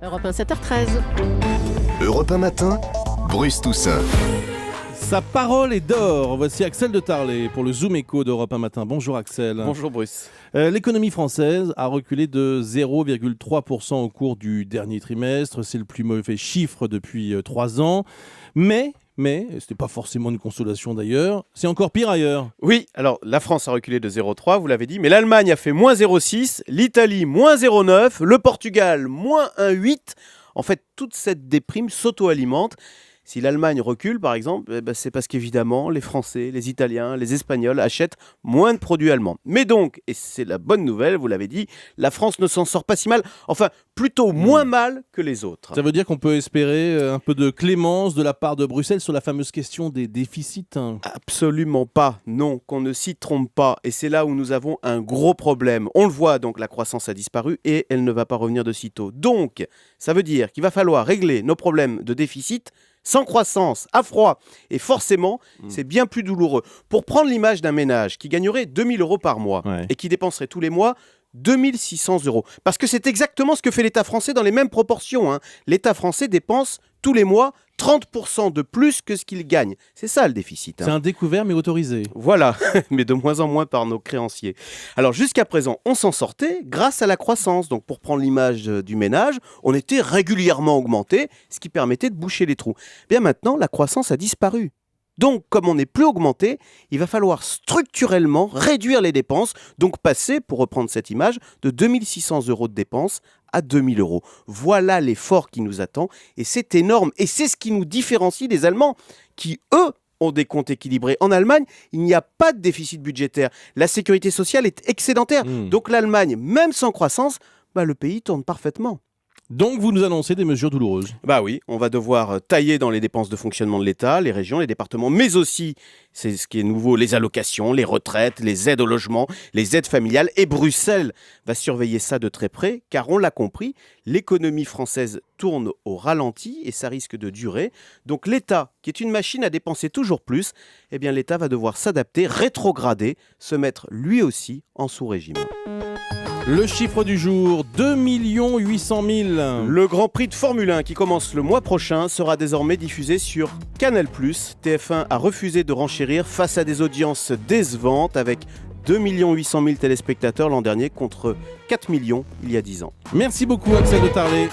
Europe 1, 7h13. Europe 1 matin, Bruce Toussaint. Sa parole est d'or. Voici Axel de Tarlet pour le Zoom Écho d'Europe 1 matin. Bonjour Axel. Bonjour Bruce. L'économie française a reculé de 0,3% au cours du dernier trimestre. C'est le plus mauvais chiffre depuis 3 ans. Mais, ce n'est pas forcément une consolation d'ailleurs, c'est encore pire ailleurs. Oui, alors la France a reculé de 0,3, vous l'avez dit, mais l'Allemagne a fait moins 0,6, l'Italie moins 0,9, le Portugal moins 1,8. En fait, toute cette déprime s'auto-alimente. Si l'Allemagne recule, par exemple, c'est parce qu'évidemment, les Français, les Italiens, les Espagnols achètent moins de produits allemands. Mais donc, et c'est la bonne nouvelle, vous l'avez dit, la France ne s'en sort pas si mal, enfin, plutôt moins mal que les autres. Ça veut dire qu'on peut espérer un peu de clémence de la part de Bruxelles sur la fameuse question des déficits. Absolument pas, non, qu'on ne s'y trompe pas. Et c'est là où nous avons un gros problème. On le voit, donc la croissance a disparu et elle ne va pas revenir de sitôt. Donc, ça veut dire qu'il va falloir régler nos problèmes de déficit sans croissance, à froid. Et forcément, c'est bien plus douloureux. Pour prendre l'image d'un ménage qui gagnerait 2 000 € par mois et qui dépenserait tous les mois 2 600 €. Parce que c'est exactement ce que fait l'État français dans les mêmes proportions. L'État français dépense tous les mois 30% de plus que ce qu'il gagne. C'est ça le déficit. C'est un découvert mais autorisé. Voilà, mais de moins en moins par nos créanciers. Alors jusqu'à présent, on s'en sortait grâce à la croissance. Donc pour prendre l'image du ménage, on était régulièrement augmenté, ce qui permettait de boucher les trous. Bien maintenant, la croissance a disparu. Donc, comme on n'est plus augmenté, il va falloir structurellement réduire les dépenses, donc passer, pour reprendre cette image, de 2 600 € de dépenses à 2 000 €. Voilà l'effort qui nous attend, et c'est énorme. Et c'est ce qui nous différencie des Allemands, qui, eux, ont des comptes équilibrés. En Allemagne, il n'y a pas de déficit budgétaire. La sécurité sociale est excédentaire. Donc l'Allemagne, même sans croissance, le pays tourne parfaitement. Donc vous nous annoncez des mesures douloureuses. Bah oui, on va devoir tailler dans les dépenses de fonctionnement de l'État, les régions, les départements, mais aussi, c'est ce qui est nouveau, les allocations, les retraites, les aides au logement, les aides familiales. Et Bruxelles va surveiller ça de très près, car on l'a compris, l'économie française tourne au ralenti et ça risque de durer. Donc l'État, qui est une machine à dépenser toujours plus, eh bien l'État va devoir s'adapter, rétrograder, se mettre lui aussi en sous-régime. Le chiffre du jour, 2 800 000. Le Grand Prix de Formule 1 qui commence le mois prochain sera désormais diffusé sur Canal+. TF1 a refusé de renchérir face à des audiences décevantes avec 2 800 000 téléspectateurs l'an dernier contre 4 millions il y a 10 ans. Merci beaucoup Axel de Tarlet.